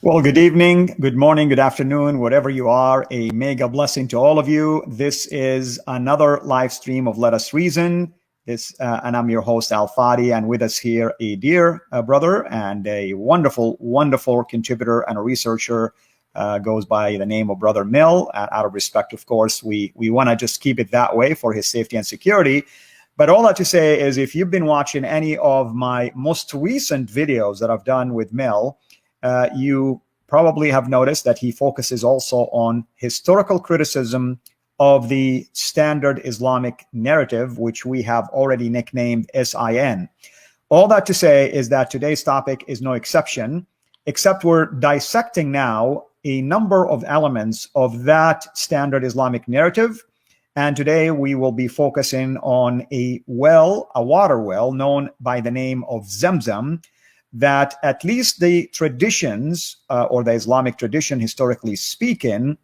Well, good evening, good morning, good afternoon, whatever you are. A mega blessing to all of you. This is another live stream of Let Us Reason. And I'm your host, Fadi, and with us here, a dear brother and a wonderful, wonderful contributor and a researcher goes by the name of Brother Mill. Out of respect, of course, we want to just keep it that way for his safety and security. But all that to say is, if you've been watching any of my most recent videos that I've done with Mill, you probably have noticed that he focuses also on historical criticism of the standard Islamic narrative, which we have already nicknamed SIN. All that to say is that today's topic is no exception, except we're dissecting now a number of elements of that standard Islamic narrative. And today we will be focusing on a water well known by the name of Zamzam, that at least the traditions or the Islamic tradition, historically speaking,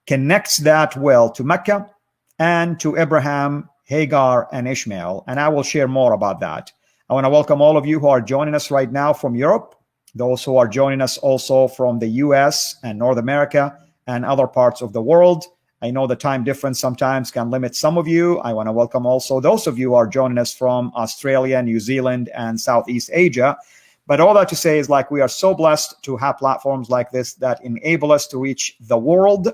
connects that well to Mecca and to Abraham, Hagar, and Ishmael. And I will share more about that. I want to welcome all of you who are joining us right now from Europe, those who are joining us also from the US and North America and other parts of the world. I know the time difference sometimes can limit some of you. I want to welcome also those of you who are joining us from Australia, New Zealand, and Southeast Asia. But all that to say is, like, we are so blessed to have platforms like this that enable us to reach the world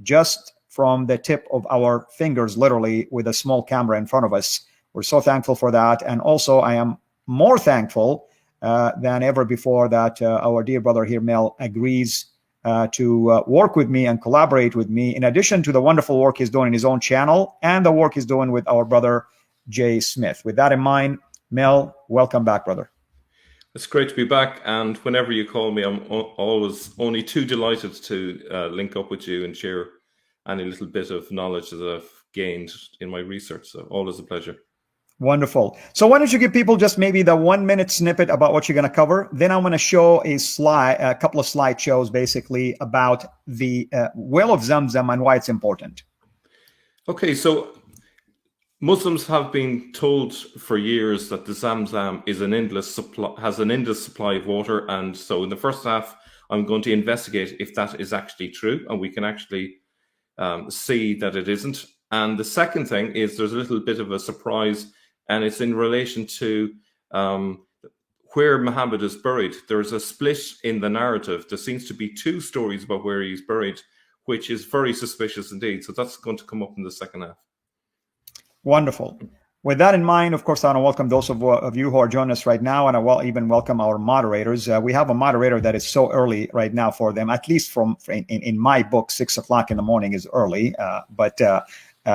just from the tip of our fingers, literally, with a small camera in front of us. We're so thankful for that. And also, I am more thankful than ever before that our dear brother here, Mel, agrees to work with me and collaborate with me, in addition to the wonderful work he's doing in his own channel and the work he's doing with our brother, Jay Smith. With that in mind, Mel, welcome back, brother. It's great to be back, and whenever you call me, I'm always only too delighted to link up with you and share any little bit of knowledge that I've gained in my research. So always a pleasure. Wonderful. So why don't you give people just maybe the 1 minute snippet about what you're going to cover? Then I'm going to show a couple of slideshows basically about the well of Zamzam and why it's important. Okay, so Muslims have been told for years that the Zamzam is has an endless supply of water, and so in the first half, I'm going to investigate if that is actually true, and we can actually see that it isn't. And the second thing is there's a little bit of a surprise, and it's in relation to where Muhammad is buried. There's a split in the narrative. There seems to be two stories about where he's buried, which is very suspicious indeed. So that's going to come up in the second half. Wonderful. With that in mind, of course, I want to welcome those of you who are joining us right now, and I will even welcome our moderators. We have a moderator that is so early right now for them, at least in my book, 6 o'clock in the morning is early, but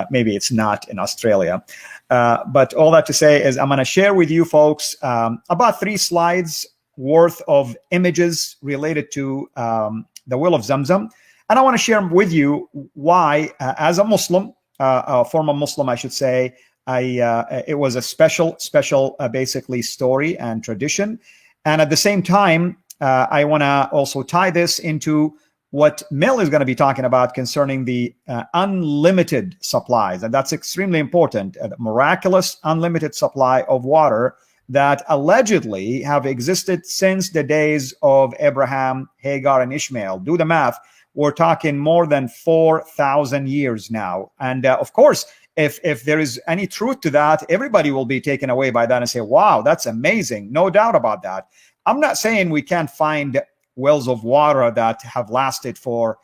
maybe it's not in Australia. But all that to say is I'm going to share with you folks about 3 slides worth of images related to the well of Zamzam. And I want to share with you why, as a Muslim, a former Muslim, I should say, it was a special, basically story and tradition. And at the same time, I want to also tie this into what Mel is going to be talking about concerning the unlimited supplies. And that's extremely important. A miraculous, unlimited supply of water that allegedly have existed since the days of Abraham, Hagar, and Ishmael. Do the math. We're talking more than 4,000 years now. And of course, if there is any truth to that, everybody will be taken away by that and say, wow, that's amazing. No doubt about that. I'm not saying we can't find wells of water that have lasted for,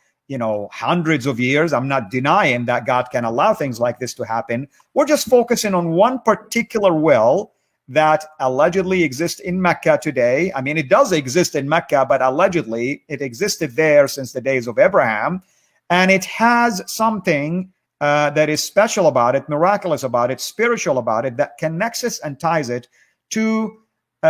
hundreds of years. I'm not denying that God can allow things like this to happen. We're just focusing on one particular well that allegedly exists in Mecca today. I mean, it does exist in Mecca, but allegedly it existed there since the days of Abraham. And it has something that is special about it, miraculous about it, spiritual about it, that connects us and ties it to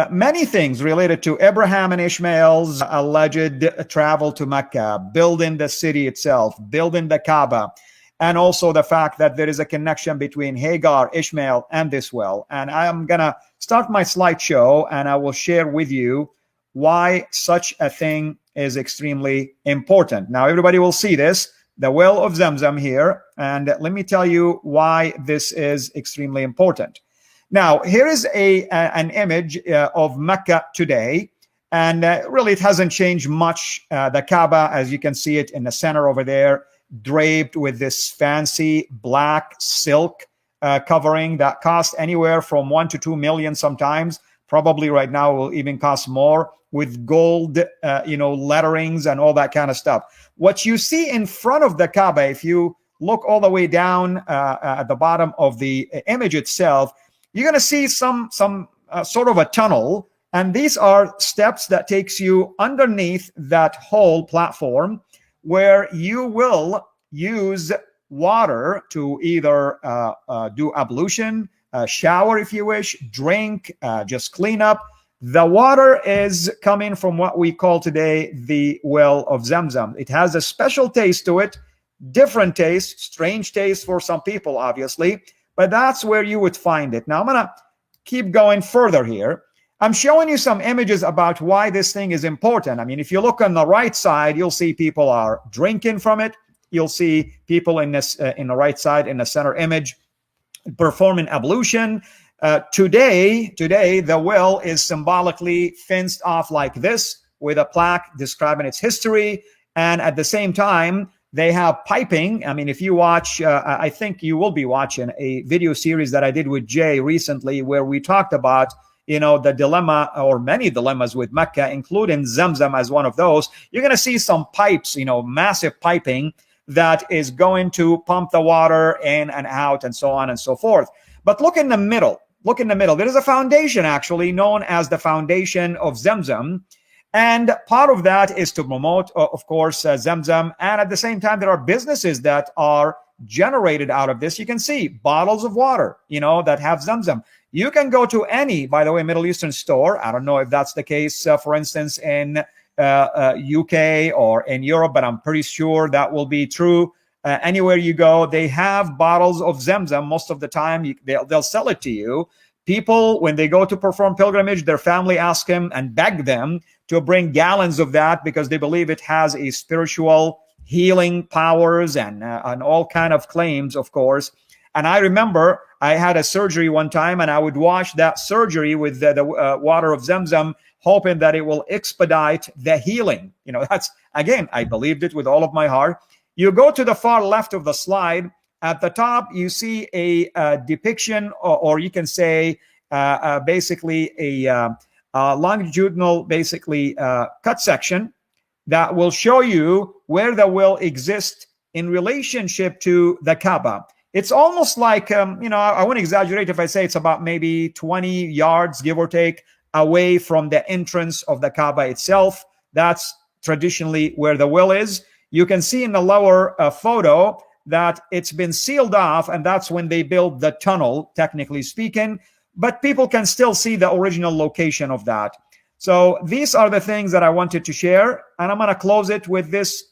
many things related to Abraham and Ishmael's alleged travel to Mecca, building the city itself, building the Kaaba, and also the fact that there is a connection between Hagar, Ishmael, and this well. And I am going to start my slideshow, and I will share with you why such a thing is extremely important. Now, everybody will see this, the well of Zamzam here, and let me tell you why this is extremely important. Now, here is an image of Mecca today, And really, it hasn't changed much. The Kaaba, as you can see it in the center over there, draped with this fancy black silk covering that costs anywhere from 1 to 2 million sometimes. Probably right now will even cost more, with gold, letterings and all that kind of stuff. What you see in front of the Kaaba, if you look all the way down at the bottom of the image itself, you're going to see some sort of a tunnel. And these are steps that takes you underneath that whole platform, where you will use water to either do ablution, shower if you wish, drink, just clean up. The water is coming from what we call today the well of Zamzam. It has a special taste to it, different taste, strange taste for some people, obviously, but that's where you would find it. Now, I'm going to keep going further here. I'm showing you some images about why this thing is important. I mean, if you look on the right side, you'll see people are drinking from it. You'll see people in this in the right side in the center image performing ablution. Today, the well is symbolically fenced off like this, with a plaque describing its history. And at the same time, they have piping. I mean, if you watch, I think you will be watching a video series that I did with Jay recently, where we talked about, the dilemma, or many dilemmas with Mecca, including Zamzam as one of those. You're going to see some pipes, massive piping that is going to pump the water in and out and so on and so forth. But look in the middle. Look in the middle. There is a foundation, actually, known as the Foundation of Zamzam. And part of that is to promote, of course, Zamzam. And at the same time, there are businesses that are generated out of this. You can see bottles of water, that have Zamzam. You can go to any, by the way, Middle Eastern store. I don't know if that's the case, for instance, in UK or in Europe, but I'm pretty sure that will be true. Anywhere you go, they have bottles of Zamzam. Most of the time, they'll sell it to you. People, when they go to perform pilgrimage, their family ask them and beg them to bring gallons of that, because they believe it has a spiritual healing powers and all kind of claims, of course. And I remember I had a surgery one time, and I would wash that surgery with the water of Zamzam, hoping that it will expedite the healing. That's, again, I believed it with all of my heart. You go to the far left of the slide. At the top, you see a depiction, or you can say basically a longitudinal, basically cut section that will show you where the well exists in relationship to the Kaaba. It's almost like, I wouldn't exaggerate if I say it's about maybe 20 yards, give or take, away from the entrance of the Kaaba itself. That's traditionally where the well is. You can see in the lower photo that it's been sealed off, and that's when they built the tunnel, technically speaking. But people can still see the original location of that. So these are the things that I wanted to share. And I'm going to close it with this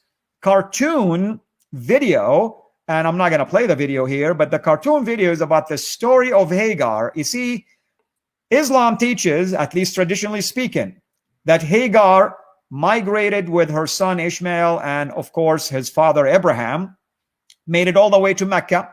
cartoon video. And I'm not going to play the video here, but the cartoon video is about the story of Hagar. You see, Islam teaches, at least traditionally speaking, that Hagar migrated with her son Ishmael and, of course, his father Abraham, made it all the way to Mecca,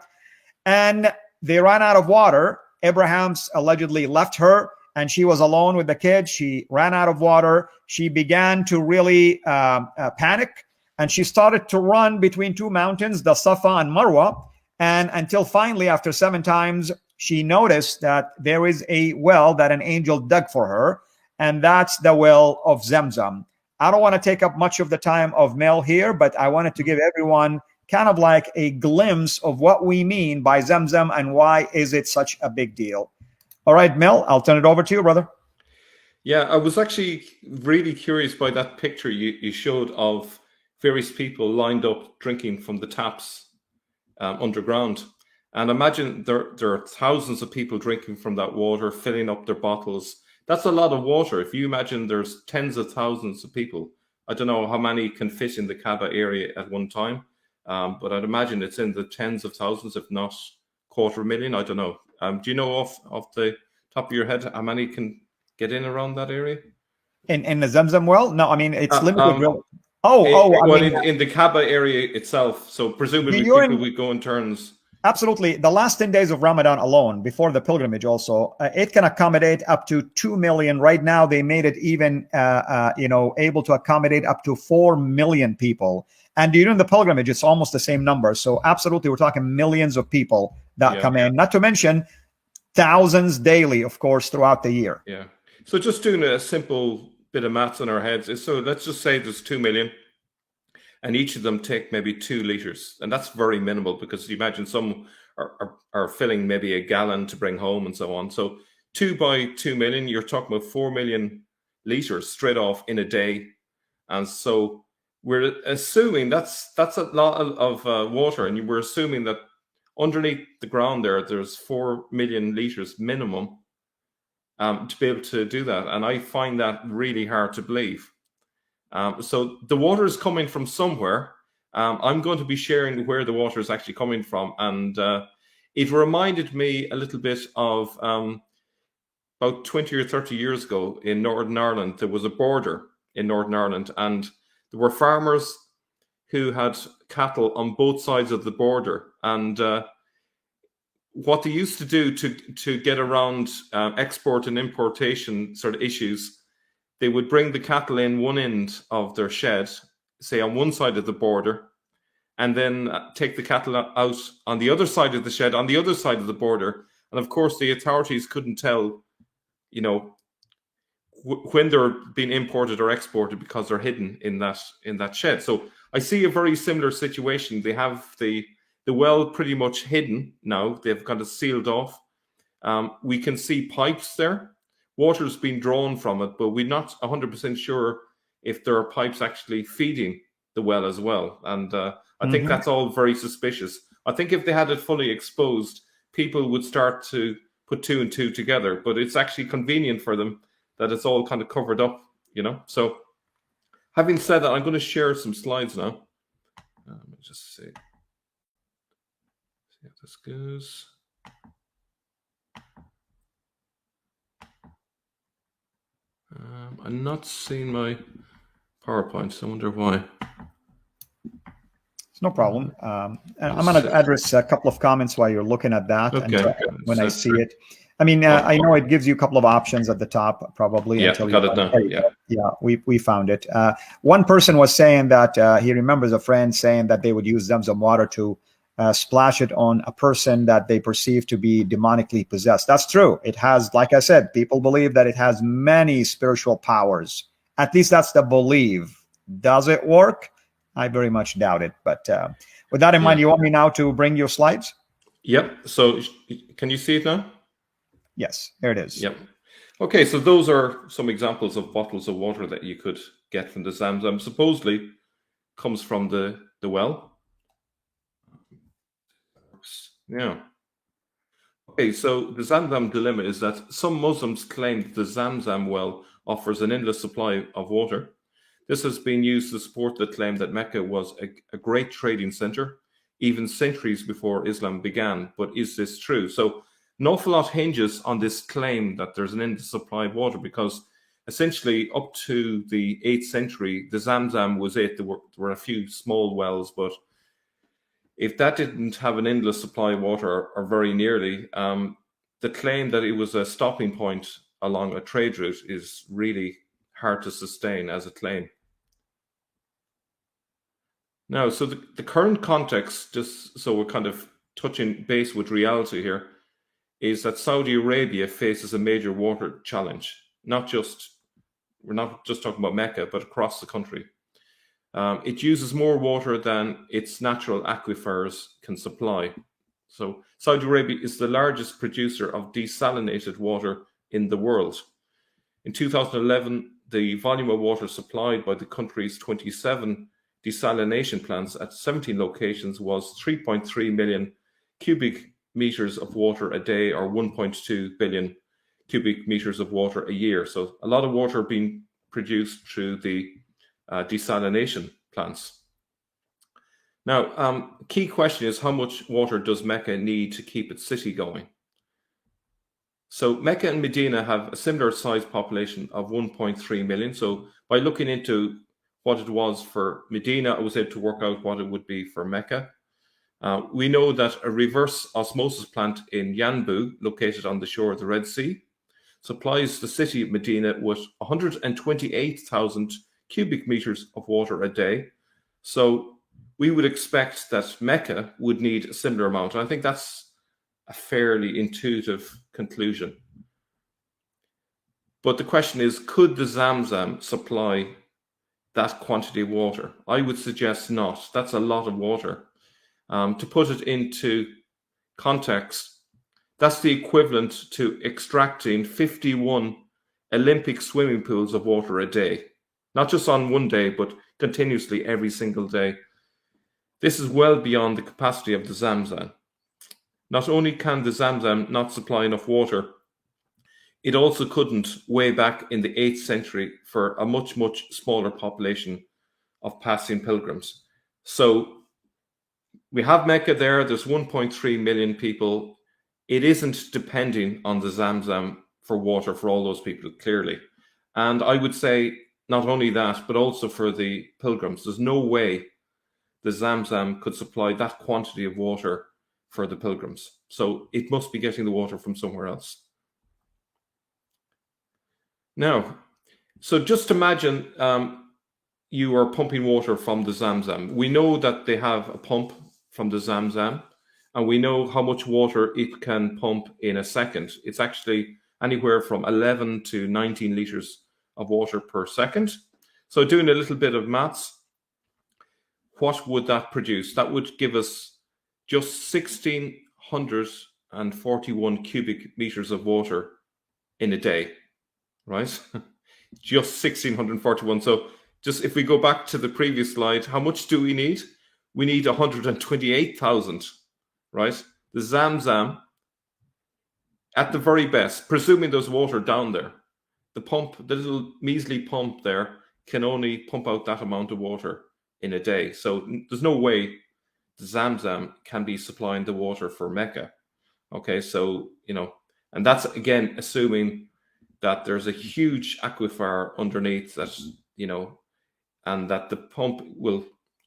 and they ran out of water. Abraham's allegedly left her, and she was alone with the kids. She ran out of water. She began to really panic, and she started to run between two mountains, the Safa and Marwa, and until finally, after 7 times, she noticed that there is a well that an angel dug for her, and that's the well of Zamzam. I don't want to take up much of the time of Mel here, but I wanted to give everyone kind of like a glimpse of what we mean by Zamzam and why is it such a big deal. All right, Mel, I'll turn it over to you, brother. Yeah, I was actually really curious by that picture you showed of various people lined up drinking from the taps underground. And imagine there are thousands of people drinking from that water, filling up their bottles. That's a lot of water. If you imagine there's tens of thousands of people, I don't know how many can fit in the Kaaba area at one time, but I'd imagine it's in the tens of thousands, if not 250,000. I don't know. Do you know off the top of your head how many can get in around that area? In the Zamzam well? No, I mean, it's limited. In the Kaaba area itself. So presumably people would go in turns. Absolutely. The last 10 days of Ramadan alone, before the pilgrimage also, it can accommodate up to 2 million. Right now, they made it even, able to accommodate up to 4 million people. And during the pilgrimage, it's almost the same number. So absolutely, we're talking millions of people that come in, not to mention thousands daily, of course, throughout the year. Yeah. So just doing a simple bit of maths in our heads, so let's just say there's 2 million. And each of them take maybe 2 liters. And that's very minimal, because you imagine some are filling maybe a gallon to bring home and so on. So 2 by 2 million, you're talking about 4 million liters straight off in a day. And so we're assuming that's a lot of water. And we're assuming that underneath the ground there's 4 million liters minimum to be able to do that. And I find that really hard to believe. So the water is coming from somewhere. I'm going to be sharing where the water is actually coming from. And it reminded me a little bit of about 20 or 30 years ago in Northern Ireland. There was a border in Northern Ireland, and there were farmers who had cattle on both sides of the border. And what they used to do to get around export and importation sort of issues, they would bring the cattle in one end of their shed, say on one side of the border, and then take the cattle out on the other side of the shed, on the other side of the border. And of course, the authorities couldn't tell, when they're being imported or exported, because they're hidden in that shed. So I see a very similar situation. They have the well pretty much hidden now. They've kind of sealed off. We can see pipes there. Water's been drawn from it, but we're not 100% sure if there are pipes actually feeding the well as well. And I think that's all very suspicious. I think if they had it fully exposed, people would start to put 2 and 2 together. But it's actually convenient for them that it's all kind of covered up, So having said that, I'm going to share some slides now. Let me just see how this goes. I'm not seeing my PowerPoint, so I wonder why. It's no problem. And I'm going to address a couple of comments while you're looking at that. Okay. And when I see it, I mean, I know it gives you a couple of options at the top, probably. Yeah, until got you it now. Yeah, we found it. One person was saying that he remembers a friend saying that they would use Zamzam water to splash it on a person that they perceive to be demonically possessed. That's true. It has, like I said, people believe that it has many spiritual powers. At least that's the belief. Does it work? I very much doubt it. But with that in mind, you want me now to bring your slides? Yep. So can you see it now? Yes, there it is. Yep. Okay, so those are some examples of bottles of water that you could get from the Zamzam. Supposedly comes from the well. Yeah. Okay, so the Zamzam dilemma is that some Muslims claim that the Zamzam well offers an endless supply of water. This has been used to support the claim that Mecca was a great trading center, even centuries before Islam began. But is this true? So an awful lot hinges on this claim that there's an endless supply of water, because essentially up to the 8th century, the Zamzam was it. There were a few small wells, but if that didn't have an endless supply of water, or very nearly, the claim that it was a stopping point along a trade route is really hard to sustain as a claim. Now, so the current context, just so we're kind of touching base with reality here, is that Saudi Arabia faces a major water challenge. We're not just talking about Mecca, but across the country. It uses more water than its natural aquifers can supply. So Saudi Arabia is the largest producer of desalinated water in the world. In 2011, the volume of water supplied by the country's 27 desalination plants at 17 locations was 3.3 million cubic meters of water a day, or 1.2 billion cubic meters of water a year. So a lot of water being produced through the desalination plants. Now, key question is, how much water does Mecca need to keep its city going? So Mecca and Medina have a similar size population of 1.3 million. So by looking into what it was for Medina, I was able to work out what it would be for Mecca. We know that a reverse osmosis plant in Yanbu, located on the shore of the Red Sea, supplies the city of Medina with 128,000 cubic meters of water a day. So we would expect that Mecca would need a similar amount. And I think that's a fairly intuitive conclusion. But the question is, could the Zamzam supply that quantity of water? I would suggest not. That's a lot of water. To put it into context, that's the equivalent to extracting 51 Olympic swimming pools of water a day. Not just on one day, but continuously every single day. This is well beyond the capacity of the Zamzam. Not only can the Zamzam not supply enough water, it also couldn't way back in the 8th century for a much, much smaller population of passing pilgrims. So we have Mecca there, there's 1.3 million people. It isn't depending on the Zamzam for water for all those people, clearly. And I would say not only that, but also for the pilgrims. There's no way the Zamzam could supply that quantity of water for the pilgrims. So it must be getting the water from somewhere else. Now, so just imagine you are pumping water from the Zamzam. We know that they have a pump from the Zamzam, and we know how much water it can pump in a second. It's actually anywhere from 11 to 19 liters of water per second. So doing a little bit of maths, what would that produce? That would give us just 1,641 cubic meters of water in a day, right? Just 1,641. So just if we go back to the previous slide, how much do we need? We need 128,000, right? The Zamzam, at the very best, presuming there's water down there, the pump, the little measly pump there, can only pump out that amount of water in a day. So there's no way the Zamzam can be supplying the water for Mecca. Okay, so, and that's again assuming that there's a huge aquifer underneath that, and that the pump will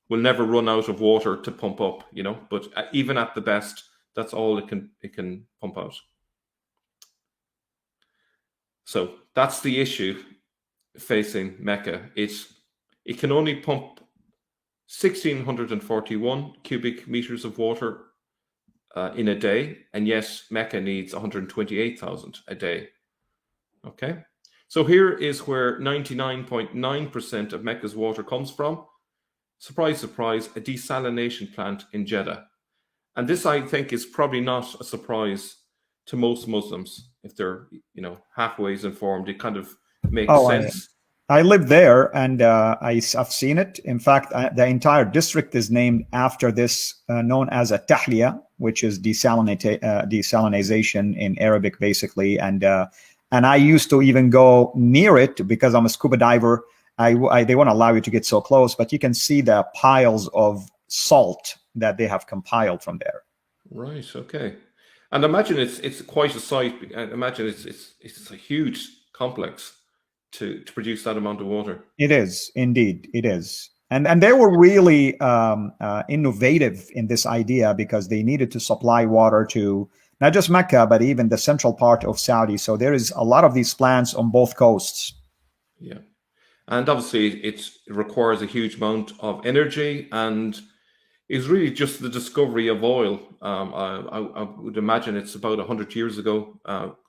never run out of water to pump up, but even at the best, that's all it can pump out. So that's the issue facing Mecca. It can only pump 1,641 cubic meters of water in a day, and yes, Mecca needs 128,000 a day. Okay, so here is where 99.9% of Mecca's water comes from. Surprise, surprise, a desalination plant in Jeddah. And this, I think, is probably not a surprise to most Muslims. If they're, halfway informed, it kind of makes sense. I live there, and I've seen it. In fact, the entire district is named after this, known as a tahliya, which is desalinization in Arabic, basically. And I used to even go near it because I'm a scuba diver. They won't allow you to get so close, but you can see the piles of salt that they have compiled from there. Right. Okay. And imagine it's quite a site. Imagine it's a huge complex to produce that amount of water. It is, indeed, it is. And they were really innovative in this idea because they needed to supply water to not just Mecca, but even the central part of Saudi. So there is a lot of these plants on both coasts. Yeah. And obviously it requires a huge amount of energy, and is really just the discovery of oil. I would imagine it's about 100 years ago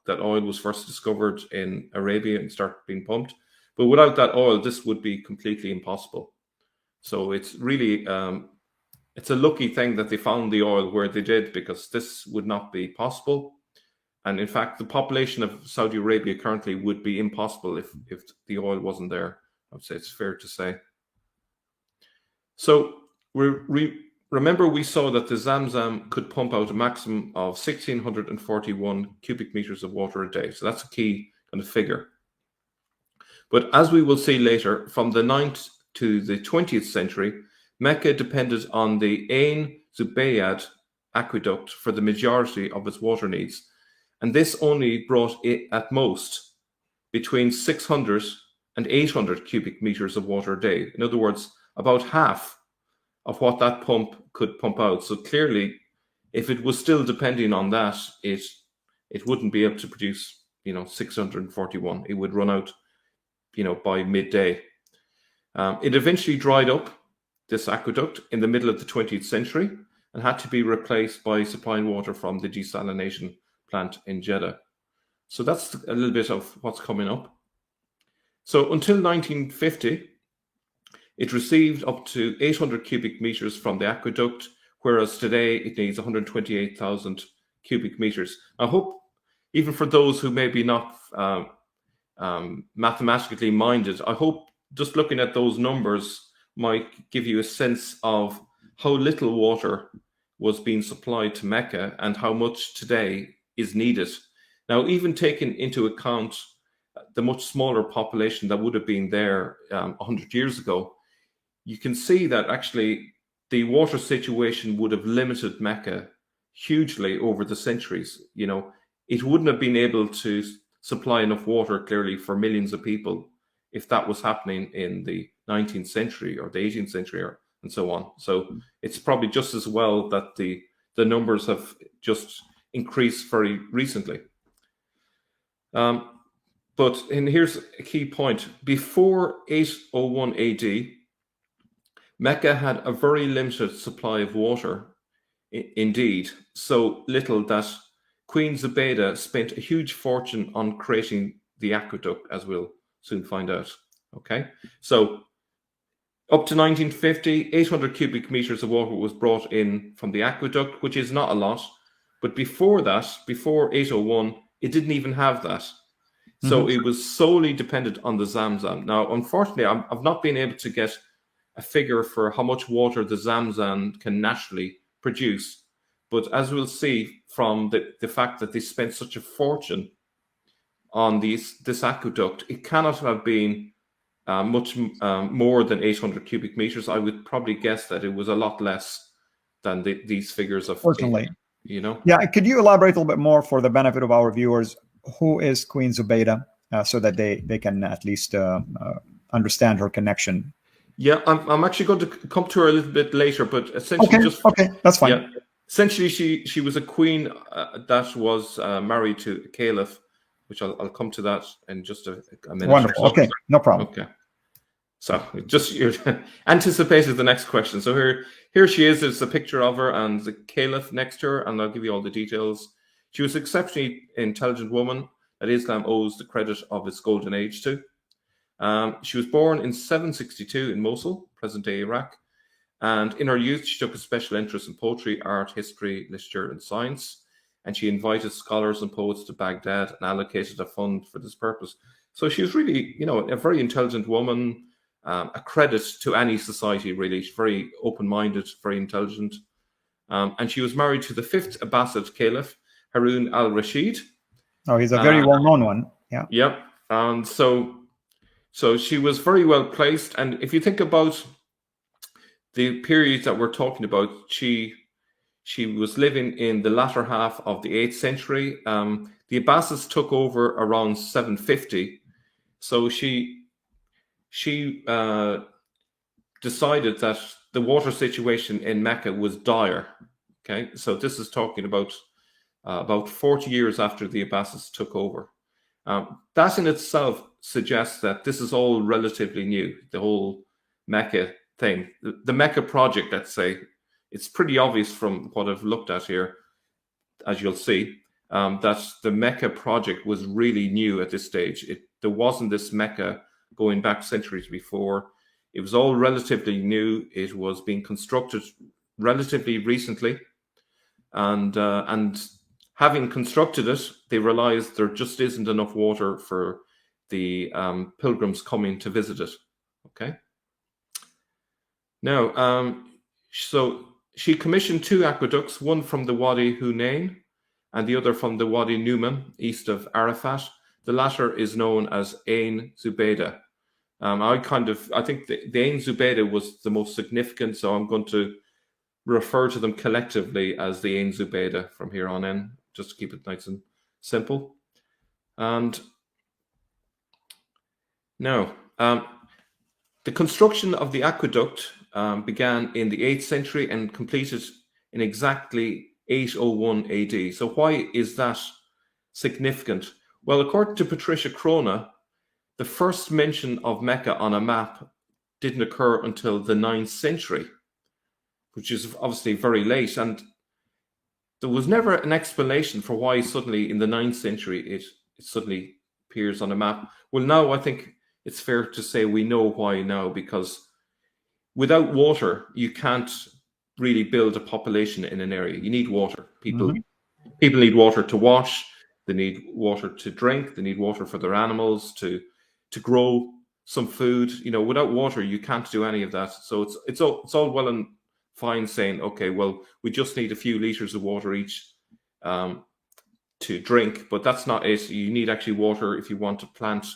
that oil was first discovered in Arabia and started being pumped. But without that oil, this would be completely impossible. So it's really, it's a lucky thing that they found the oil where they did, because this would not be possible. And in fact, the population of Saudi Arabia currently would be impossible if the oil wasn't there. I would say it's fair to say. So remember, we saw that the Zamzam could pump out a maximum of 1,641 cubic meters of water a day. So that's a key kind of figure. But as we will see later, from the 9th to the 20th century, Mecca depended on the Ain Zubayad aqueduct for the majority of its water needs. And this only brought it at most between 600 and 800 cubic meters of water a day. In other words, about half of what that pump could pump out. So clearly, if it was still depending on that, it wouldn't be able to produce, 641. It would run out, by midday. It eventually dried up, this aqueduct, in the middle of the 20th century and had to be replaced by supplying water from the desalination plant in Jeddah. So that's a little bit of what's coming up. So until 1950, it received up to 800 cubic meters from the aqueduct, whereas today it needs 128,000 cubic meters. I hope, even for those who may be not mathematically minded, I hope just looking at those numbers might give you a sense of how little water was being supplied to Mecca and how much today is needed. Now, even taking into account the much smaller population that would have been there 100 years ago, you can see that actually the water situation would have limited Mecca hugely over the centuries. It wouldn't have been able to supply enough water, clearly, for millions of people if that was happening in the 19th century or the 18th century and so on. So it's probably just as well that the numbers have just increased very recently. And here's a key point. Before 801 AD, Mecca had a very limited supply of water, indeed, so little that Queen Zubaydah spent a huge fortune on creating the aqueduct, as we'll soon find out. Okay, so up to 1950, 800 cubic meters of water was brought in from the aqueduct, which is not a lot. But before that, before 801, it didn't even have that. So it was solely dependent on the Zamzam. Now, unfortunately, I've not been able to get a figure for how much water the Zamzam can naturally produce. But as we'll see from the fact that they spent such a fortune on this aqueduct, it cannot have been much more than 800 cubic meters. I would probably guess that it was a lot less than these figures of, Fortunately. Yeah, could you elaborate a little bit more for the benefit of our viewers? Who is Queen Zubaydah, so that they can at least understand her connection? Yeah, I'm actually going to come to her a little bit later, but essentially okay, that's fine. Yeah, essentially she was a queen that was married to a caliph, which I'll come to that in just a minute. Wonderful. Okay, no problem. Okay. So just you anticipated the next question. So here she is. It's a picture of her and the caliph next to her, and I'll give you all the details. She was an exceptionally intelligent woman that Islam owes the credit of its golden age to. She was born in 762 in Mosul, present-day Iraq. And in her youth, she took a special interest in poetry, art, history, literature, and science. And she invited scholars and poets to Baghdad and allocated a fund for this purpose. So she was really, a very intelligent woman, a credit to any society, really. She's very open-minded, very intelligent. And she was married to the fifth Abbasid caliph, Harun al-Rashid. Oh, he's a very well-known one. Yeah. Yep. And so she was very well placed. And if you think about the period that we're talking about, she was living in the latter half of the 8th century. The Abbasids took over around 750. So she decided that the water situation in Mecca was dire. Okay, so this is talking about 40 years after the Abbasids took over. That in itself suggests that this is all relatively new, the whole Mecca thing. The Mecca project, let's say, it's pretty obvious from what I've looked at here, as you'll see, that the Mecca project was really new at this stage. There wasn't this Mecca going back centuries before. It was all relatively new. It was being constructed relatively recently. And having constructed it, they realized there just isn't enough water for the pilgrims coming to visit it. Okay. Now, so she commissioned two aqueducts, one from the Wadi Hunayn and the other from the Wadi Numan, east of Arafat. The latter is known as Ain Zubaydah. I think the Ain Zubaydah was the most significant, so I'm going to refer to them collectively as the Ain Zubaydah from here on in, just to keep it nice and simple. And now, the construction of the aqueduct began in the 8th century and completed in exactly 801 AD. So why is that significant? Well, according to Patricia Crona, the first mention of Mecca on a map didn't occur until the 9th century, which is obviously very late. And there was never an explanation for why suddenly in the 9th century it suddenly appears on a map. Well, now I think it's fair to say we know why now, because without water, you can't really build a population in an area. You need water. People need water to wash. They need water to drink. They need water for their animals to grow some food. You know, without water, you can't do any of that. So it's all well and fine saying, okay, well, we just need a few liters of water each to drink, but that's not it. You need actually water if you want to plant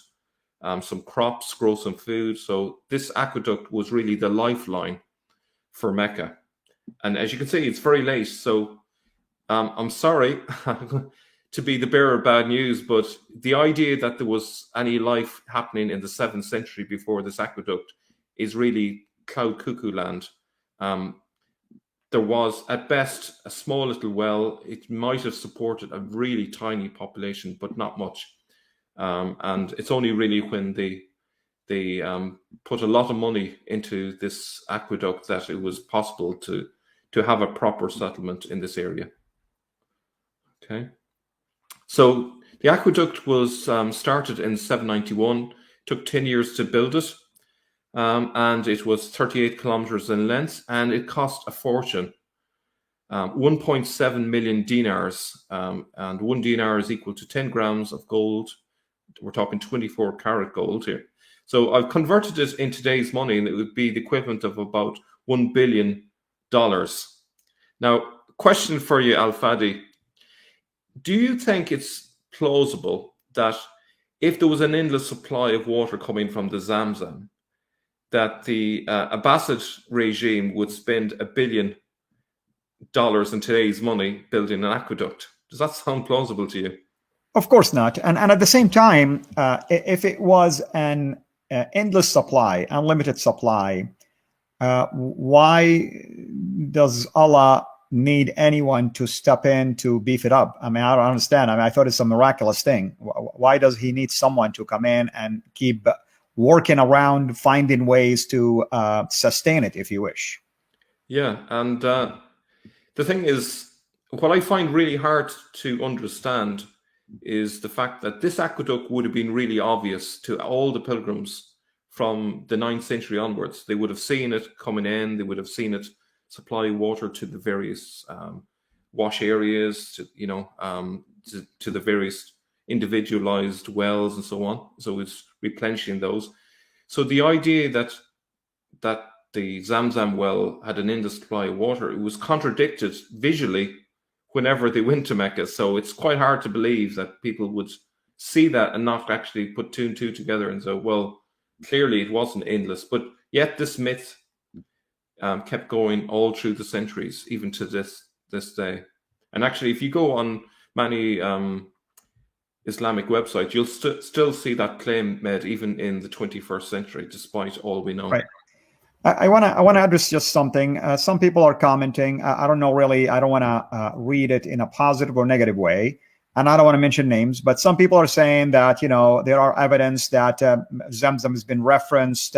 some crops, grow some food. So this aqueduct was really the lifeline for Mecca. And as you can see, it's very late. So I'm sorry to be the bearer of bad news, but the idea that there was any life happening in the 7th century before this aqueduct is really cloud cuckoo land. There was, at best, a small little well. It might have supported a really tiny population, but not much. And it's only really when they put a lot of money into this aqueduct that it was possible to have a proper settlement in this area. Okay, so the aqueduct was started in 791. Took 10 years to build it, and it was 38 kilometers in length, and it cost a fortune. 1.7 million dinars, and 1 dinar is equal to 10 grams of gold. We're talking 24 karat gold here. So I've converted it in today's money, and it would be the equivalent of about $1 billion. Now, question for you, Al-Fadi. Do you think it's plausible that if there was an endless supply of water coming from the Zamzam, that the Abbasid regime would spend $1 billion in today's money building an aqueduct? Does that sound plausible to you? Of course not. And at the same time, if it was an endless supply, unlimited supply, why does Allah need anyone to step in to beef it up? I mean, I don't understand. I mean, I thought it's a miraculous thing. Why does he need someone to come in and keep working around, finding ways to sustain it, if you wish? Yeah, and the thing is, what I find really hard to understand is the fact that this aqueduct would have been really obvious to all the pilgrims from the 9th century onwards. They would have seen it coming in. They would have seen it supply water to the various wash areas, to the various individualized wells and so on. So it's replenishing those. So the idea that the Zamzam well had an endless supply of water, it was contradicted visually whenever they went to Mecca. So it's quite hard to believe that people would see that and not actually put 2 and 2 together and say, well, clearly it wasn't endless. But yet this myth kept going all through the centuries, even to this day. And actually, if you go on many Islamic websites, you'll still see that claim made even in the 21st century, despite all we know. Right. I want to address just something. Some people are commenting. I don't know really. I don't want to read it in a positive or negative way, and I don't want to mention names. But some people are saying that there are evidence that Zamzam has been referenced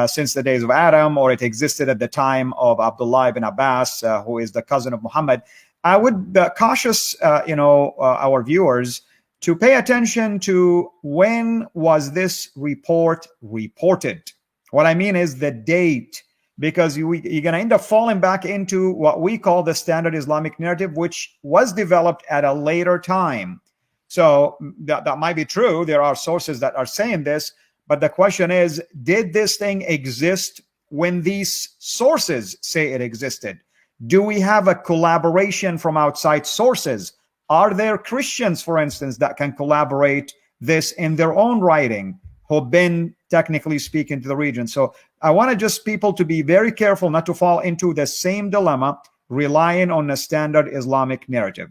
since the days of Adam, or it existed at the time of Abdullah ibn Abbas, who is the cousin of Muhammad. I would cautious our viewers to pay attention to when was this report reported. What I mean is the date, because you're going to end up falling back into what we call the standard Islamic narrative, which was developed at a later time. So that might be true. There are sources that are saying this, but the question is, did this thing exist when these sources say it existed? Do we have a collaboration from outside sources? Are there Christians, for instance, that can collaborate this in their own writing, who've been, technically speaking, to the region? So I want just people to be very careful not to fall into the same dilemma, relying on the standard Islamic narrative.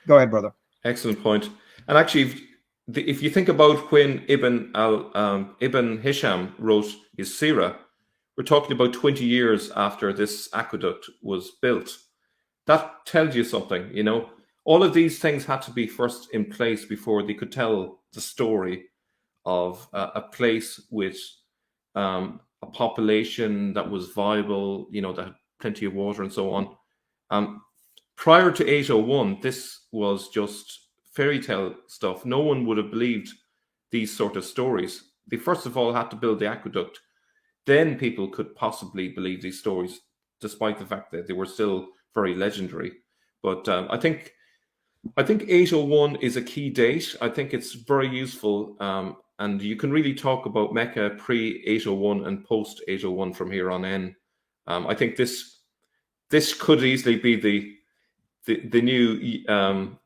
Go ahead, brother. Excellent point. And actually, if you think about when Ibn Hisham wrote his CIRA, we're talking about 20 years after this aqueduct was built. That tells you something, you know. All of these things had to be first in place before they could tell the story of a place with a population that was viable, you know, that had plenty of water and so on. Prior to 801, this was just fairy tale stuff. No one would have believed these sort of stories. They first of all had to build the aqueduct. Then people could possibly believe these stories, despite the fact that they were still very legendary. But I think 801 is a key date. I think it's very useful. And you can really talk about Mecca pre-801 and post-801 from here on in. I think this could easily be the new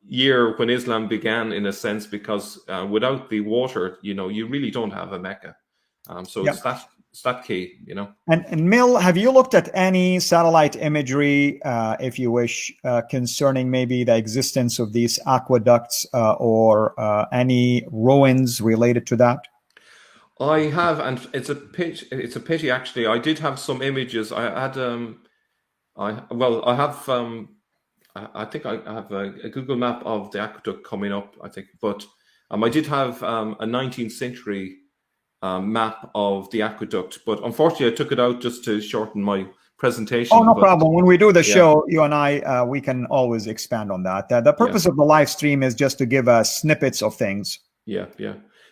year when Islam began, in a sense, because without the water, you know, you really don't have a Mecca. So it's that key, you know. And Mill, have you looked at any satellite imagery, if you wish, concerning maybe the existence of these aqueducts or any ruins related to that? I have, and it's a pity actually. I did have some images. I had I think I have a Google map of the aqueduct coming up, I think, but I did have a 19th century map of the aqueduct, but unfortunately I took it out just to shorten my presentation. Oh, no problem. When we do the show, you and I, we can always expand on that. The purpose of the live stream is just to give us snippets of things. Yeah.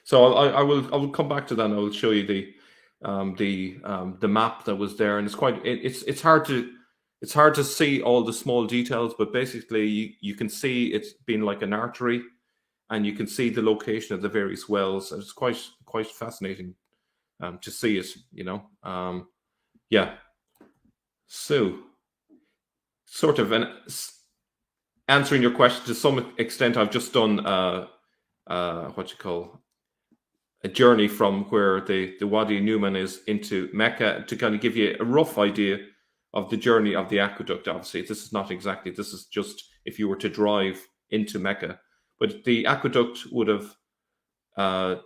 So I will come back to that, and I will show you the map that was there, and it's hard to see all the small details, but basically you can see it's been like an artery, and you can see the location of the various wells. And it's quite fascinating to see it, you know. So, sort of answering your question to some extent, I've just done a journey from where the Wadi Numan is into Mecca, to kind of give you a rough idea of the journey of the aqueduct. Obviously, this is just if you were to drive into Mecca, but the aqueduct would have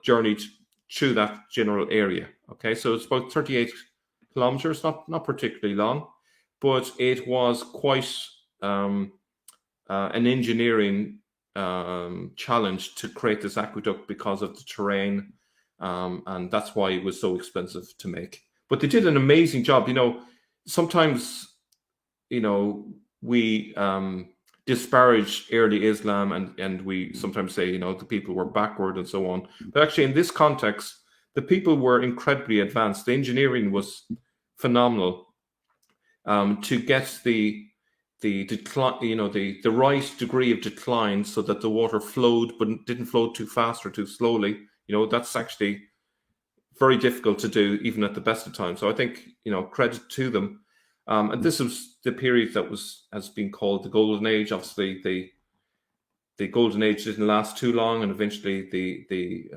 journeyed through that general area. Okay, so it's about 38 kilometers, not particularly long, but it was quite an engineering challenge to create this aqueduct because of the terrain, and that's why it was so expensive to make. But they did an amazing job. You know, sometimes, you know, we disparage early Islam, and we sometimes say, you know, the people were backward and so on. But actually, in this context, the people were incredibly advanced. The engineering was phenomenal to get the decline, you know, the right degree of decline, so that the water flowed but didn't flow too fast or too slowly. You know, that's actually very difficult to do even at the best of times. So I think, you know, credit to them. And this was the period that has been called the Golden Age. Obviously, the Golden Age didn't last too long, and eventually they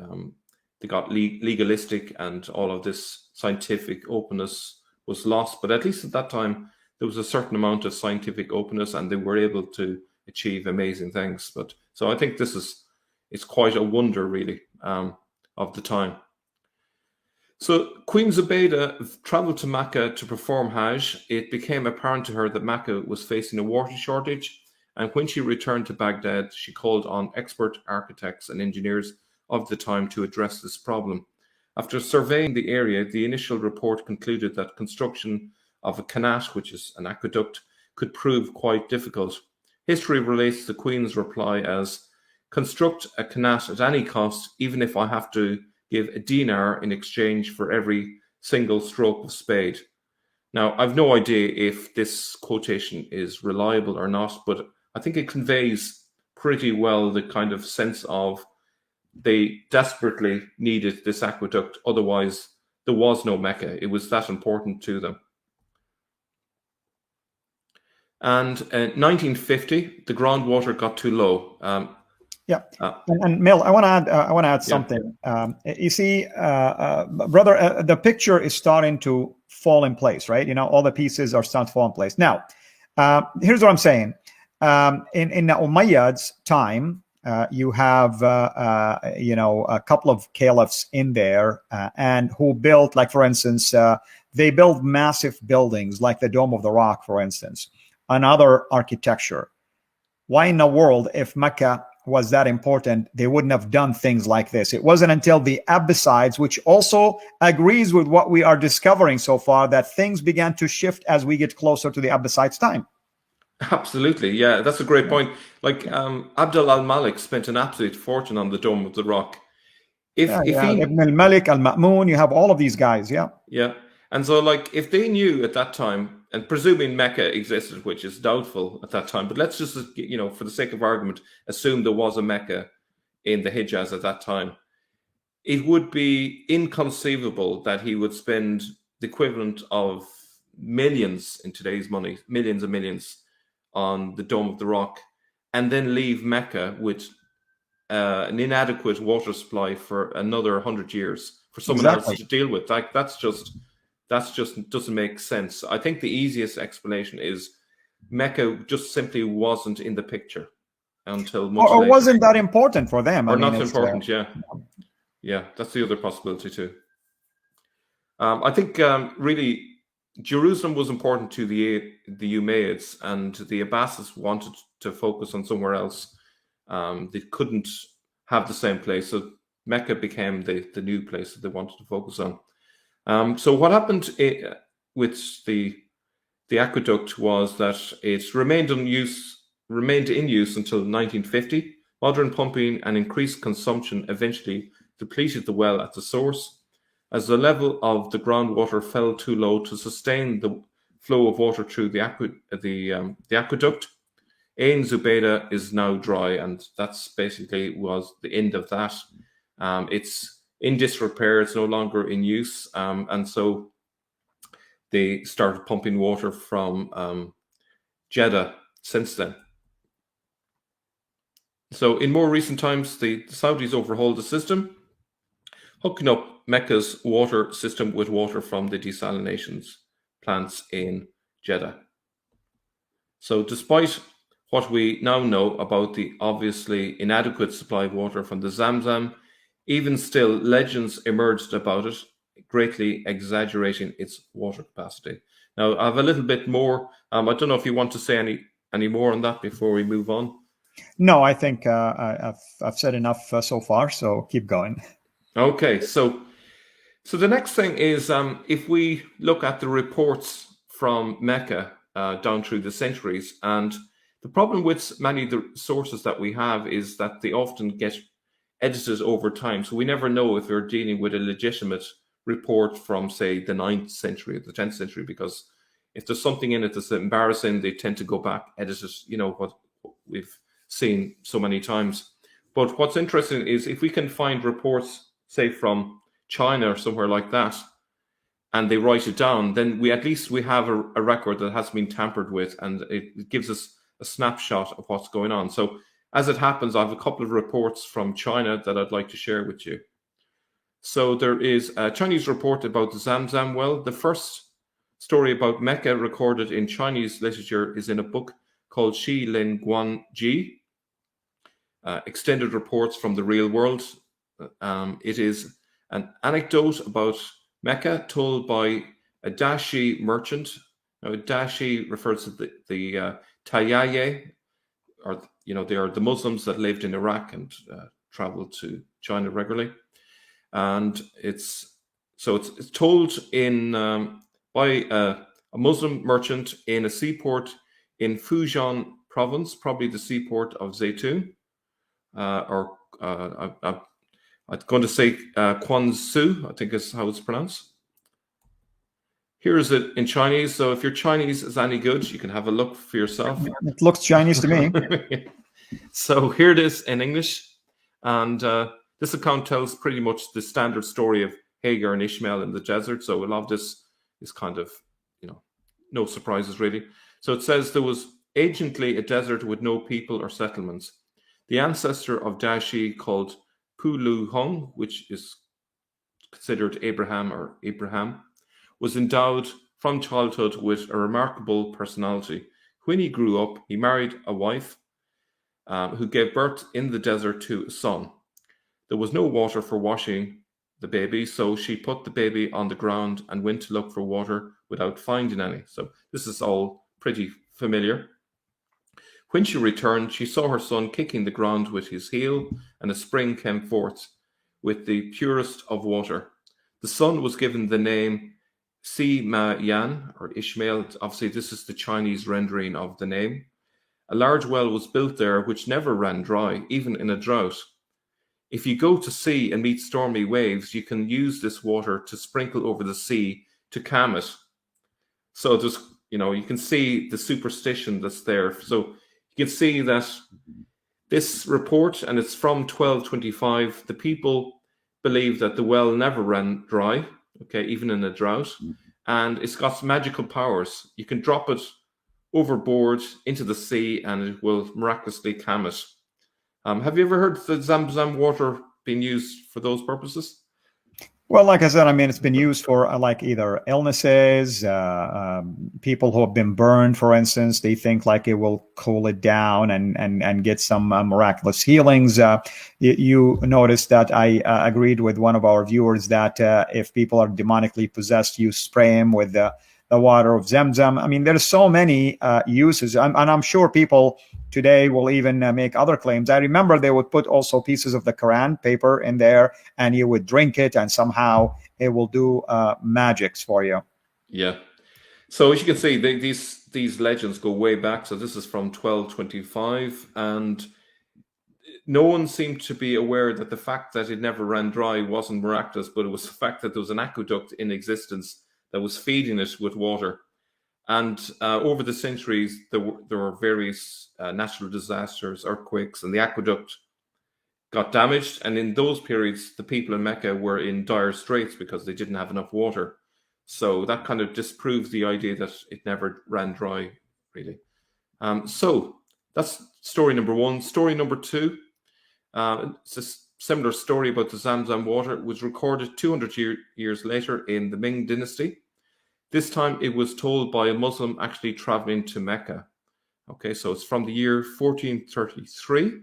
got legalistic, and all of this scientific openness was lost. But at least at that time, there was a certain amount of scientific openness, and they were able to achieve amazing things. But so I think it's quite a wonder, really, of the time. So Queen Zubaydah traveled to Mecca to perform Hajj. It became apparent to her that Mecca was facing a water shortage, and when she returned to Baghdad, she called on expert architects and engineers of the time to address this problem. After surveying the area, the initial report concluded that construction of a qanat, which is an aqueduct, could prove quite difficult. History relates the Queen's reply as, "Construct a qanat at any cost, even if I have to give a dinar in exchange for every single stroke of spade." Now, I've no idea if this quotation is reliable or not, but I think it conveys pretty well the kind of sense of they desperately needed this aqueduct. Otherwise, there was no Mecca. It was that important to them. And in 1950, the groundwater got too low. And Mel, I want to add something. You see, brother, the picture is starting to fall in place, right? You know, all the pieces are starting to fall in place. Now, here's what I'm saying. In the Umayyads' time, You have a couple of caliphs in there, and who built, like for instance, they built massive buildings like the Dome of the Rock, for instance, another architecture. Why in the world, if Mecca was that important, they wouldn't have done things like this? It wasn't until the Abbasides, which also agrees with what we are discovering so far, that things began to shift as we get closer to the Abbasides' time. Absolutely, yeah, that's a great point. Like Abdul al-Malik spent an absolute fortune on the Dome of the Rock. If he Ibn al-Malik, al-Ma'mun, you have all of these guys, yeah. And so, like, if they knew at that time, and presuming Mecca existed, which is doubtful at that time, but let's just, for the sake of argument, assume there was a Mecca in the Hijaz at that time, it would be inconceivable that he would spend the equivalent of millions in today's money, millions and millions, on the Dome of the Rock, and then leave Mecca with an inadequate water supply for another 100 years for someone else to deal with. Like, that's just doesn't make sense. I think the easiest explanation is Mecca just simply wasn't in the picture until much later. Or wasn't that important for them. Or not important, yeah. That's the other possibility too. I think really Jerusalem was important to the Umayyads, and the Abbasids wanted to focus on somewhere else. They couldn't have the same place, so Mecca became the new place that they wanted to focus on. So what happened with the aqueduct was that it remained in use until 1950. Modern pumping and increased consumption eventually depleted the well at the source. As the level of the groundwater fell too low to sustain the flow of water through the aqueduct, Ain Zubaydah is now dry, and that's basically was the end of that. It's in disrepair, it's no longer in use, and so they started pumping water from Jeddah since then. So in more recent times, the Saudis overhauled the system, hooking up Mecca's water system with water from the desalination plants in Jeddah. So despite what we now know about the obviously inadequate supply of water from the Zamzam, even still, legends emerged about it, greatly exaggerating its water capacity. Now, I have a little bit more. I don't know if you want to say any more on that before we move on. No, I think I've said enough so far, so keep going. Okay, so the next thing is if we look at the reports from Mecca down through the centuries, and the problem with many of the sources that we have is that they often get edited over time. So we never know if we're dealing with a legitimate report from, say, the 9th century or the 10th century, because if there's something in it that's embarrassing, they tend to go back, edit it, what we've seen so many times. But what's interesting is if we can find reports, say, from China or somewhere like that, and they write it down, then we have a record that has been tampered with, and it gives us a snapshot of what's going on. So as it happens, I have a couple of reports from China that I'd like to share with you. So there is a Chinese report about the Zamzam well. The first story about Mecca recorded in Chinese literature is in a book called Shi Lin Guan Ji, Extended Reports from the Real World. It is an anecdote about Mecca told by a Dashi merchant. Now, a Dashi refers to the Tayyaye, or they are the Muslims that lived in Iraq and traveled to China regularly, and it's told in by a Muslim merchant in a seaport in Fujian province, probably the seaport of Zaytun, or I'm going to say Quanzhou, I think is how it's pronounced. Here is it in Chinese. So if your Chinese is any good, you can have a look for yourself. It looks Chinese to me. So here it is in English. And this account tells pretty much the standard story of Hagar and Ishmael in the desert. So a lot of this is kind of, no surprises really. So it says there was anciently a desert with no people or settlements. The ancestor of Dashi, called Pulu Hong, which is considered Abraham, was endowed from childhood with a remarkable personality. When he grew up, he married a wife, who gave birth in the desert to a son. There was no water for washing the baby, so she put the baby on the ground and went to look for water without finding any. So this is all pretty familiar. When she returned, she saw her son kicking the ground with his heel, and a spring came forth with the purest of water. The son was given the name Si-Ma Yan, or Ishmael. Obviously, this is the Chinese rendering of the name. A large well was built there which never ran dry, even in a drought. If you go to sea and meet stormy waves, you can use this water to sprinkle over the sea to calm it. So there's, you can see the superstition that's there. So you can see that this report, and it's from 1225, the people believe that the well never ran dry, okay, even in a drought, and it's got magical powers. You can drop it overboard into the sea and it will miraculously calm it. Have you ever heard the Zamzam water being used for those purposes? Well, like I said, I mean, it's been used for like either illnesses, people who have been burned, for instance. They think like it will cool it down and get some miraculous healings. You noticed that I agreed with one of our viewers that if people are demonically possessed, you spray them with the water of Zamzam. I mean, there's so many uses, and I'm sure people today will even make other claims. I remember they would put also pieces of the Quran paper in there, and you would drink it, and somehow it will do magics for you. Yeah. So as you can see, these legends go way back. So this is from 1225, and no one seemed to be aware that the fact that it never ran dry wasn't miraculous, but it was the fact that there was an aqueduct in existence that was feeding it with water. And over the centuries, there were various natural disasters, earthquakes, and the aqueduct got damaged. And in those periods, the people in Mecca were in dire straits because they didn't have enough water. So that kind of disproves the idea that it never ran dry, really. So that's story number one. Story number two, it's a similar story about the Zamzam water. It was recorded 200 years later in the Ming dynasty. This time it was told by a Muslim actually traveling to Mecca. Okay, so it's from the year 1433.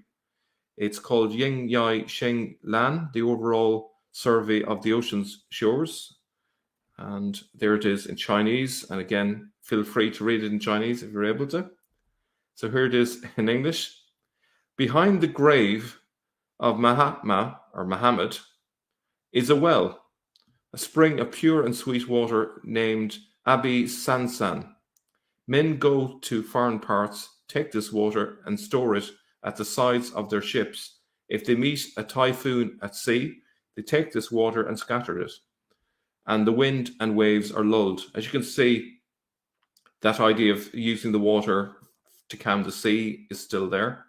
It's called Ying Yai Sheng Lan, the overall survey of the ocean's shores. And there it is in Chinese. And again, feel free to read it in Chinese if you're able to. So here it is in English. Behind the grave of Mahatma or Muhammad is a well, a spring of pure and sweet water named Abi Sansan. Men go to foreign parts, take this water and store it at the sides of their ships. If they meet a typhoon at sea, they take this water and scatter it. And the wind and waves are lulled. As you can see, that idea of using the water to calm the sea is still there.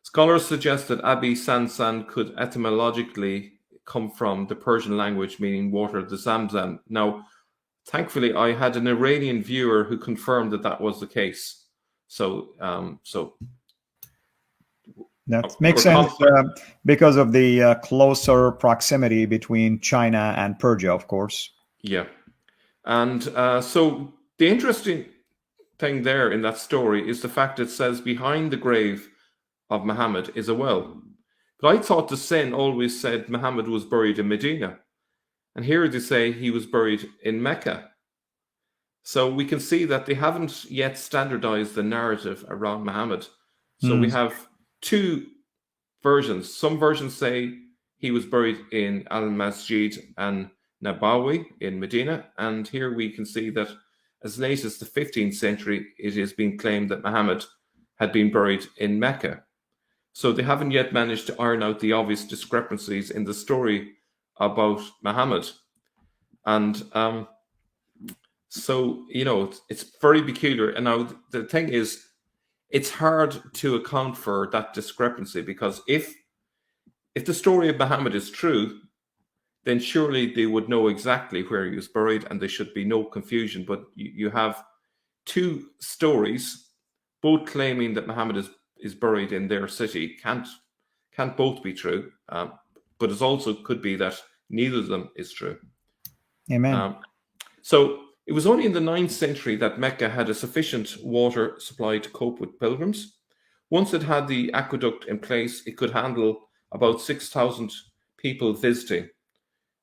Scholars suggest that Abi Sansan could etymologically come from the Persian language meaning water, the Zamzam. Now, thankfully, I had an Iranian viewer who confirmed that that was the case. So that makes sense because of the closer proximity between China and Persia, of course. Yeah. And so the interesting thing there in that story is the fact it says behind the grave of Muhammad is a well. But I thought the Sin always said Muhammad was buried in Medina. And here they say he was buried in Mecca. So we can see that they haven't yet standardized the narrative around Muhammad. So we have two versions. Some versions say he was buried in Al-Masjid and Nabawi in Medina. And here we can see that as late as the 15th century, it has been claimed that Muhammad had been buried in Mecca. So they haven't yet managed to iron out the obvious discrepancies in the story about Muhammad. And so, it's very peculiar. And now the thing is, it's hard to account for that discrepancy because if the story of Muhammad is true, then surely they would know exactly where he was buried and there should be no confusion. But you have two stories, both claiming that Muhammad is buried in their city. Can't both be true. But it also could be that neither of them is true. Amen. So it was only in the 9th century that Mecca had a sufficient water supply to cope with pilgrims. Once it had the aqueduct in place, it could handle about 6,000 people visiting.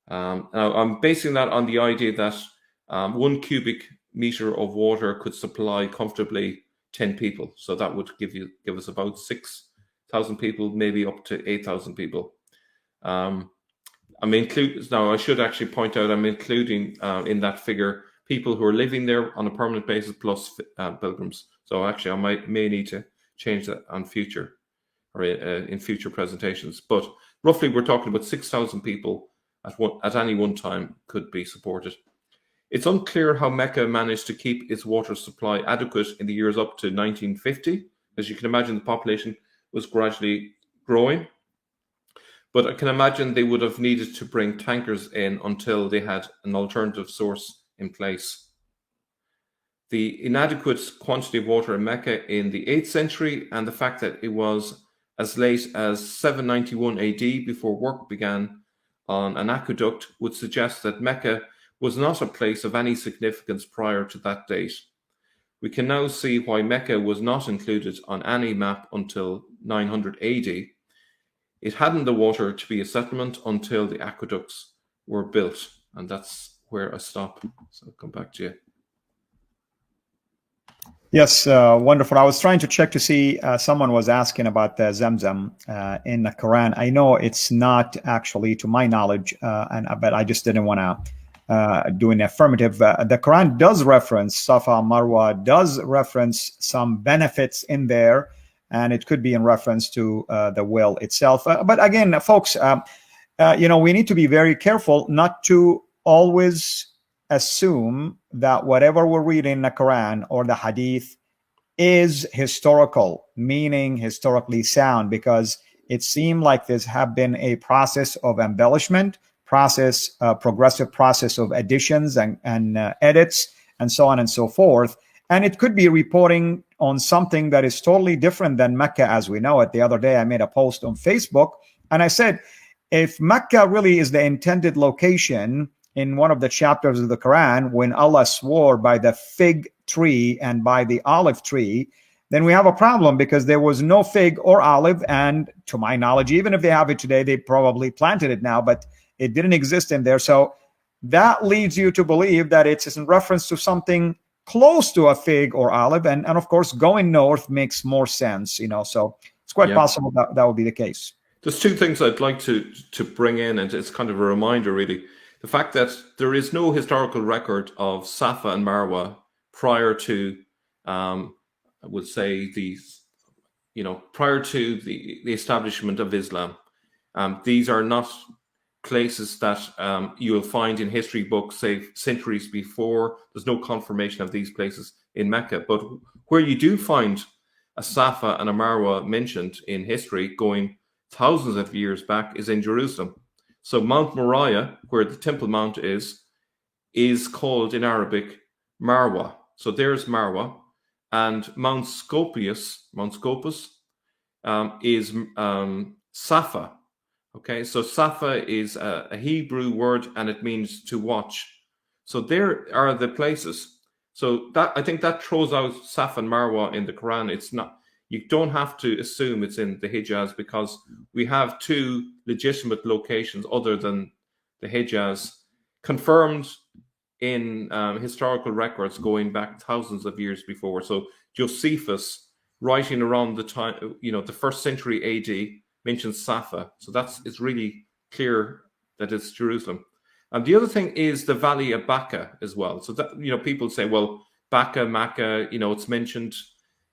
Now I'm basing that on the idea that 1 cubic meter of water could supply comfortably 10 people. So that would give us about 6,000 people, maybe up to 8,000 people. Now I should actually point out I'm including in that figure people who are living there on a permanent basis plus pilgrims. So actually I may need to change that on future or in future presentations. But roughly we're talking about 6,000 people at any one time could be supported. It's unclear how Mecca managed to keep its water supply adequate in the years up to 1950. As you can imagine, the population was gradually growing. But I can imagine they would have needed to bring tankers in until they had an alternative source in place. The inadequate quantity of water in Mecca in the 8th century and the fact that it was as late as 791 AD before work began on an aqueduct would suggest that Mecca was not a place of any significance prior to that date. We can now see why Mecca was not included on any map until 900 AD. It hadn't the water to be a settlement until the aqueducts were built. And that's where I stop. So I'll come back to you. Yes, wonderful. I was trying to check to see, someone was asking about the Zamzam in the Quran. I know it's not actually, to my knowledge, but I just didn't want to do an affirmative. The Quran does reference Safa, Marwa, does reference some benefits in there, and it could be in reference to the well itself. But again, folks, we need to be very careful not to always assume that whatever we read in the Quran or the Hadith is historical, meaning historically sound, because it seemed like this have been a process of embellishment, progressive process of additions and edits, and so on and so forth. And it could be reporting on something that is totally different than Mecca as we know it. The other day, I made a post on Facebook, and I said, if Mecca really is the intended location in one of the chapters of the Quran, when Allah swore by the fig tree and by the olive tree, then we have a problem, because there was no fig or olive. And to my knowledge, even if they have it today, they probably planted it now, but it didn't exist in there. So that leads you to believe that it's in reference to something close to a fig or olive. And of course, going north makes more sense, so it's quite possible that would be the case. There's two things I'd like to bring in, and it's kind of a reminder, really. The fact that there is no historical record of Safa and Marwa prior to, I would say, prior to the establishment of Islam. These are not places that you will find in history books, say, centuries before. There's no confirmation of these places in Mecca. But where you do find a Safa and a Marwa mentioned in history going thousands of years back is in Jerusalem. So Mount Moriah, where the Temple Mount is called in Arabic Marwa. So there's Marwa. And Mount Scopus is Safa. Okay, so Safa is a Hebrew word, and it means to watch. So there are the places. So I think that throws out Safa and Marwa in the Quran. It's not. You don't have to assume it's in the Hijaz, because we have two legitimate locations other than the Hijaz confirmed in historical records going back thousands of years before. So Josephus, writing around the time, the 1st century AD, mentions Safa. So it's really clear that it's Jerusalem. And the other thing is the Valley of Baca as well. So that, people say, well, Baca, Makkah, it's mentioned.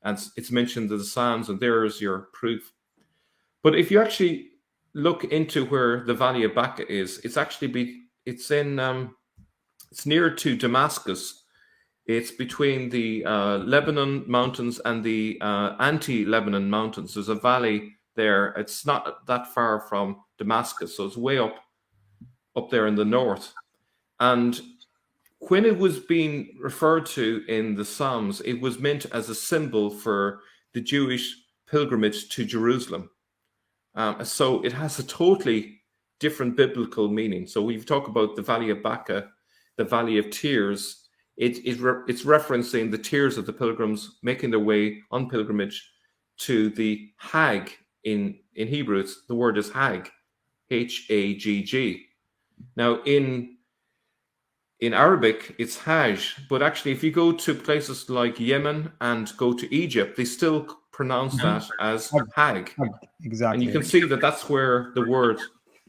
And it's mentioned in the Psalms, and there's your proof. But if you actually look into where the Valley of Baca is, it's near to Damascus. It's between the Lebanon mountains and the anti-Lebanon mountains. There's a valley there. It's not that far from Damascus, so it's way up there in the north. And when it was being referred to in the Psalms, it was meant as a symbol for the Jewish pilgrimage to Jerusalem. So it has a totally different biblical meaning. So we've talked about the Valley of Baca, the Valley of Tears. It's referencing the tears of the pilgrims making their way on pilgrimage to the Hag in Hebrew. The word is Hag, Hagg. Now in Arabic, it's Hajj, but actually, if you go to places like Yemen and go to Egypt, they still pronounce that as Hag. Exactly. And you can see that that's where the word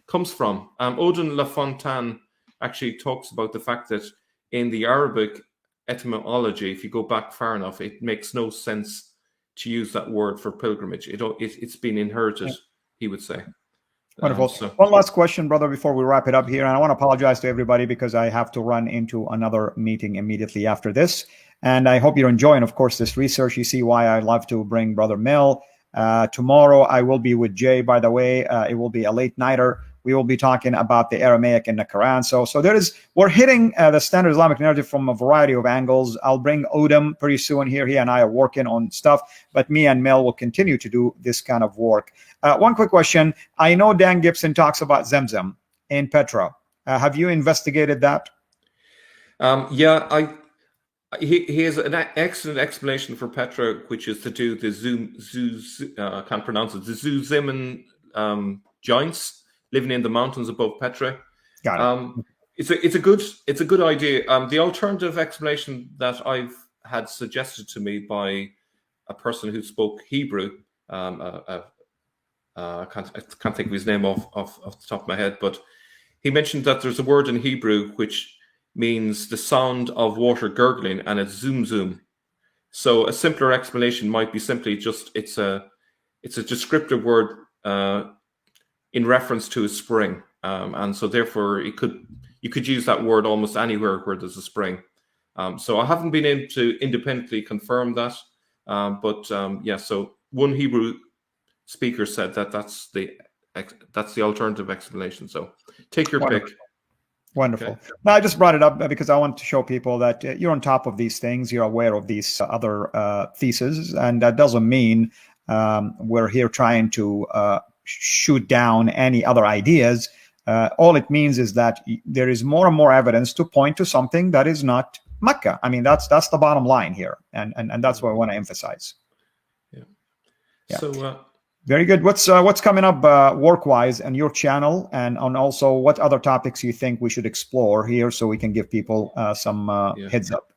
comes from. Odin Lafontaine actually talks about the fact that in the Arabic etymology, if you go back far enough, it makes no sense to use that word for pilgrimage. It's been inherited, he would say. Wonderful. One last question, brother, before we wrap it up here. And I want to apologize to everybody because I have to run into another meeting immediately after this. And I hope you're enjoying, of course, this research. You see why I love to bring Brother Mel. Tomorrow, I will be with Jay, by the way. It will be a late nighter. We will be talking about the Aramaic in the Quran. So we're hitting the standard Islamic narrative from a variety of angles. I'll bring Odom pretty soon here. He and I are working on stuff, but me and Mel will continue to do this kind of work. One quick question. I know Dan Gibson talks about Zamzam in Petra. Have you investigated that? Yeah, he has an excellent explanation for Petra, which is to do the I can't pronounce it, the Zuziman giants living in the mountains above Petra. Got it. It's a good idea. The alternative explanation that I've had suggested to me by a person who spoke Hebrew, I can't think of his name off the top of my head, but he mentioned that there's a word in Hebrew which means the sound of water gurgling, and it's zoom zoom. So a simpler explanation might be simply just it's a descriptive word in reference to a spring, and so therefore you could use that word almost anywhere where there's a spring. So I haven't been able to independently confirm that, but yeah. So one Hebrew speaker said that that's the alternative explanation. So take your pick. Wonderful. Okay. Now, I just brought it up because I want to show people that you're on top of these things. You're aware of these other theses, and that doesn't mean we're here trying to shoot down any other ideas. All it means is that there is more and more evidence to point to something that is not Mecca. I mean, that's the bottom line here, and that's what I want to emphasize. Yeah. So. Very good. What's coming up work-wise on your channel, and on also what other topics you think we should explore here, so we can give people some heads up?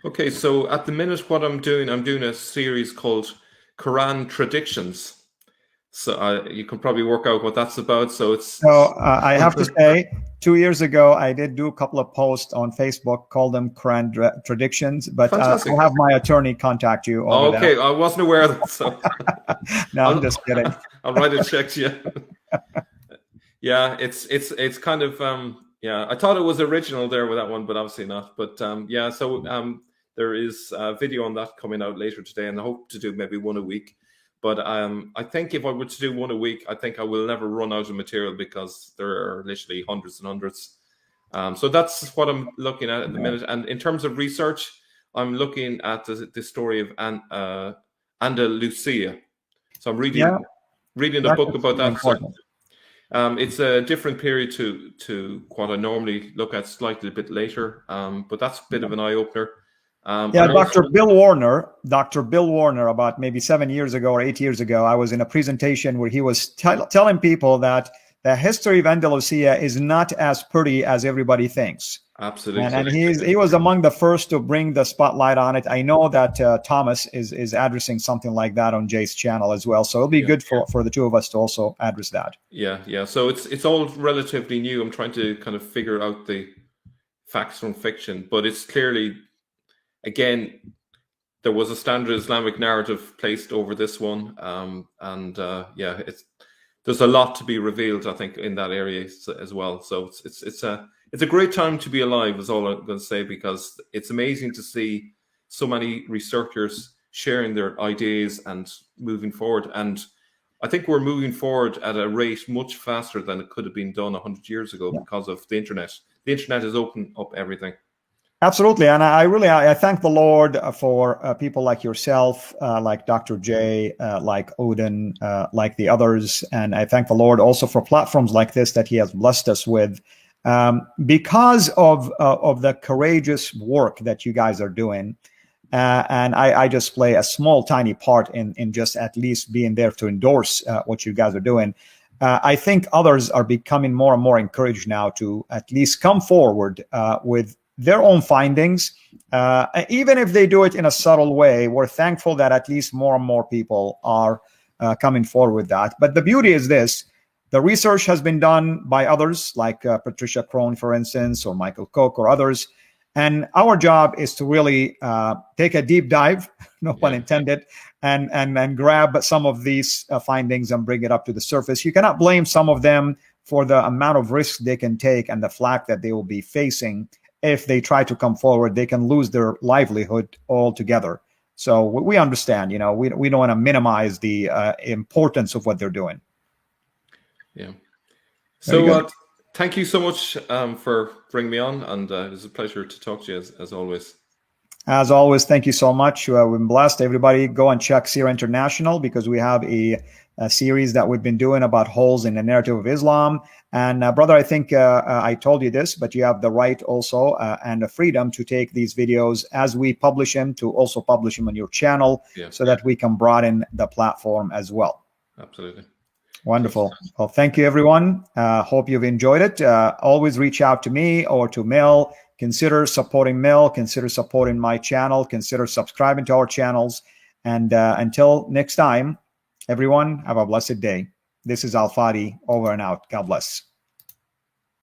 Okay, so at the minute, what I'm doing a series called Quran Traditions. So you can probably work out what that's about. So I have to say, 2 years ago, I did do a couple of posts on Facebook, called them Quran Traditions, but I'll have my attorney contact you. Okay, that. I wasn't aware of that. So. No, I'm just kidding. I'll write a check to you. Yeah, it's kind of yeah. I thought it was original there with that one, but obviously not. But yeah, so there is a video on that coming out later today, and I hope to do maybe one a week. But I think if I were to do one a week, I think I will never run out of material, because there are literally hundreds and hundreds. So that's what I'm looking at the minute. And in terms of research, I'm looking at the story of Andalusia. So I'm reading the book about that. So, it's a different period to what I normally look at, slightly a bit later. But that's a bit of an eye-opener. Dr. Bill Warner, about maybe 7 years ago or 8 years ago, I was in a presentation where he was telling people that the history of Andalusia is not as pretty as everybody thinks. Absolutely. And he was among the first to bring the spotlight on it. I know that Thomas is addressing something like that on Jay's channel as well. So it'll be good for the two of us to also address that. Yeah. So it's all relatively new. I'm trying to kind of figure out the facts from fiction, but it's clearly, again, there was a standard Islamic narrative placed over this one, yeah, there's a lot to be revealed, I think, in that area as well. So it's a great time to be alive, is all I'm going to say, because it's amazing to see so many researchers sharing their ideas and moving forward. And I think we're moving forward at a rate much faster than it could have been done 100 years ago because of the internet. The internet has opened up everything. Absolutely. And I thank the Lord for people like yourself, like Dr. J, like Odin, like the others. And I thank the Lord also for platforms like this that he has blessed us with, because of the courageous work that you guys are doing. And I just play a small, tiny part in just at least being there to endorse what you guys are doing. I think others are becoming more and more encouraged now to at least come forward with their own findings. Even if they do it in a subtle way, we're thankful that at least more and more people are coming forward with that. But the beauty is this. The research has been done by others, like Patricia Crone, for instance, or Michael Cook, or others. And our job is to really take a deep dive, no pun intended, and grab some of these findings and bring it up to the surface. You cannot blame some of them for the amount of risk they can take and the flack that they will be facing. If they try to come forward, they can lose their livelihood altogether. So we understand, we don't want to minimize the importance of what they're doing. Yeah. So thank you so much for bringing me on, and it was a pleasure to talk to you as always. As always, thank you so much. We've been blessed. Everybody go and check CIRA International, because we have a series that we've been doing about holes in the narrative of Islam. And brother, I think I told you this, but you have the right also and the freedom to take these videos as we publish them, to also publish them on your channel, so that we can broaden the platform as well. Absolutely. Wonderful. Well, thank you, everyone. Hope you've enjoyed it. Always reach out to me or to Mel. Consider supporting Mel. Consider supporting my channel. Consider subscribing to our channels. And until next time, everyone, have a blessed day. This is Al Fadi, over and out. God bless.